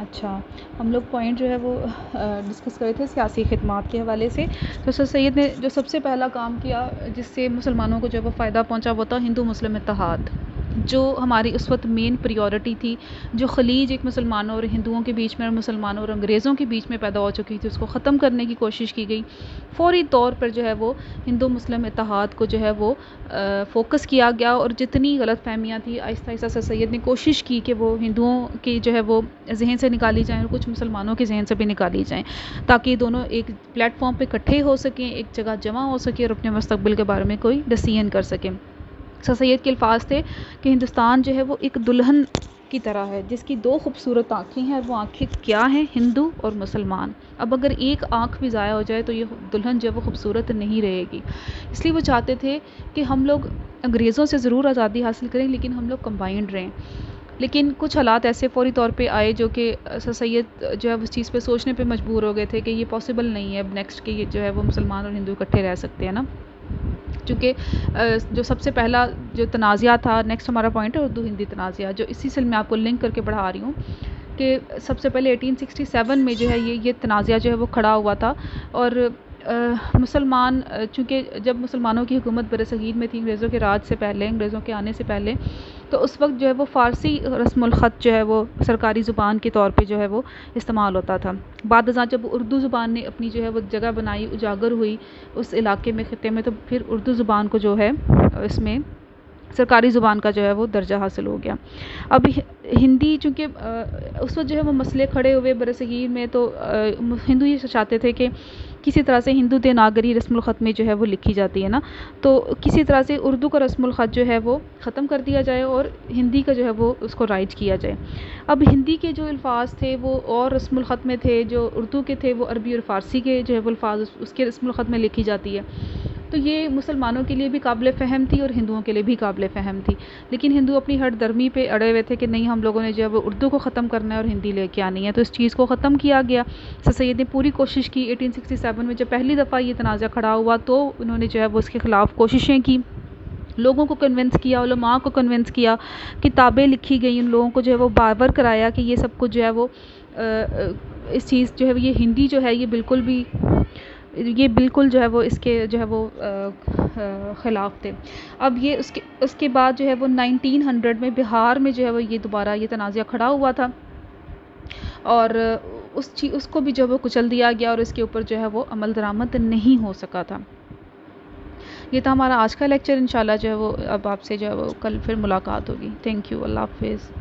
اچھا، ہم لوگ پوائنٹ جو ہے وہ ڈسکس کرے تھے سیاسی خدمات کے حوالے سے. تو سر سید نے جو سب سے پہلا کام کیا جس سے مسلمانوں کو جو ہے وہ فائدہ پہنچا وہ تھا ہندو مسلم اتحاد، جو ہماری اس وقت مین پریورٹی تھی، جو خلیج ایک مسلمانوں اور ہندوؤں کے بیچ میں اور مسلمانوں اور انگریزوں کے بیچ میں پیدا ہو چکی تھی، اس کو ختم کرنے کی کوشش کی گئی. فوری طور پر جو ہے وہ ہندو مسلم اتحاد کو جو ہے وہ فوکس کیا گیا، اور جتنی غلط فہمیاں تھیں آہستہ آہستہ سر سید نے کوشش کی کہ وہ ہندوؤں کی جو ہے وہ ذہن سے نکالی جائیں اور کچھ مسلمانوں کے ذہن سے بھی نکالی جائیں، تاکہ یہ دونوں ایک پلیٹ فارم پہ اکٹھے ہو سکیں، ایک جگہ جمع ہو سکیں اور اپنے مستقبل کے بارے میں کوئی ڈیسیژن کر سکیں. سر سید کے الفاظ تھے کہ ہندوستان جو ہے وہ ایک دلہن کی طرح ہے جس کی دو خوبصورت آنکھیں ہیں، اور وہ آنکھیں کیا ہیں؟ ہندو اور مسلمان. اب اگر ایک آنکھ بھی ضائع ہو جائے تو یہ دلہن جو ہے وہ خوبصورت نہیں رہے گی. اس لیے وہ چاہتے تھے کہ ہم لوگ انگریزوں سے ضرور آزادی حاصل کریں لیکن ہم لوگ کمبائنڈ رہیں. لیکن کچھ حالات ایسے فوری طور پہ آئے جو کہ سر سید جو ہے اس چیز پہ سوچنے پہ مجبور ہو گئے تھے کہ یہ پاسبل نہیں ہے اب نیکسٹ کہ یہ جو ہے وہ مسلمان اور ہندو اکٹھے رہ سکتے ہیں نا. چونکہ جو سب سے پہلا جو تنازعہ تھا، نیکسٹ ہمارا پوائنٹ ہے اردو ہندی تنازعہ، جو اسی سے میں آپ کو لنک کر کے پڑھا رہی ہوں کہ سب سے پہلے 1867 میں جو ہے یہ تنازعہ جو ہے وہ کھڑا ہوا تھا. اور مسلمان چونکہ جب مسلمانوں کی حکومت برصغیر میں تھی انگریزوں کے راج سے پہلے، انگریزوں کے آنے سے پہلے، تو اس وقت جو ہے وہ فارسی رسم الخط جو ہے وہ سرکاری زبان کے طور پہ جو ہے وہ استعمال ہوتا تھا. بعد ازاں جب اردو زبان نے اپنی جو ہے وہ جگہ بنائی، اجاگر ہوئی اس علاقے میں، خطے میں، تو پھر اردو زبان کو جو ہے اس میں سرکاری زبان کا جو ہے وہ درجہ حاصل ہو گیا. اب ہندی چونکہ اس وقت جو ہے وہ مسئلے کھڑے ہوئے برصغیر میں، تو ہندو یہ چاہتے تھے کہ کسی طرح سے ہندو دیوناگری رسم الخط میں جو ہے وہ لکھی جاتی ہے نا، تو کسی طرح سے اردو کا رسم الخط جو ہے وہ ختم کر دیا جائے اور ہندی کا جو ہے وہ اس کو رائج کیا جائے. اب ہندی کے جو الفاظ تھے وہ اور رسم الخط میں تھے، جو اردو کے تھے وہ عربی اور فارسی کے جو ہے وہ الفاظ اس کے رسم الخط میں لکھی جاتی ہے. تو یہ مسلمانوں کے لیے بھی قابل فہم تھی اور ہندوؤں کے لیے بھی قابل فہم تھی. لیکن ہندو اپنی ہٹ درمی پہ اڑے ہوئے تھے کہ نہیں، ہم لوگوں نے جو ہے وہ اردو کو ختم کرنا ہے اور ہندی لے کے آنی ہے. تو اس چیز کو ختم کیا گیا. سر سید نے پوری کوشش کی. 1867 میں جب پہلی دفعہ یہ تنازع کھڑا ہوا تو انہوں نے جو ہے وہ اس کے خلاف کوششیں کی، لوگوں کو کنونس کیا، علماء کو کنونس کیا، کتابیں لکھی گئیں، ان لوگوں کو جو ہے وہ باور کرایا کہ یہ سب کچھ جو ہے وہ اس چیز جو ہے یہ ہندی جو ہے یہ بالکل جو ہے وہ اس کے جو ہے وہ خلاف تھے. اب یہ اس کے بعد جو ہے وہ 1900 میں بہار میں جو ہے وہ یہ دوبارہ یہ تنازعہ کھڑا ہوا تھا، اور اس کو بھی جو ہے وہ کچل دیا گیا اور اس کے اوپر جو ہے وہ عمل درآمد نہیں ہو سکا تھا. یہ تھا ہمارا آج کا لیکچر. انشاءاللہ جو ہے وہ اب آپ سے جو ہے وہ کل پھر ملاقات ہوگی. Thank you. اللہ حافظ.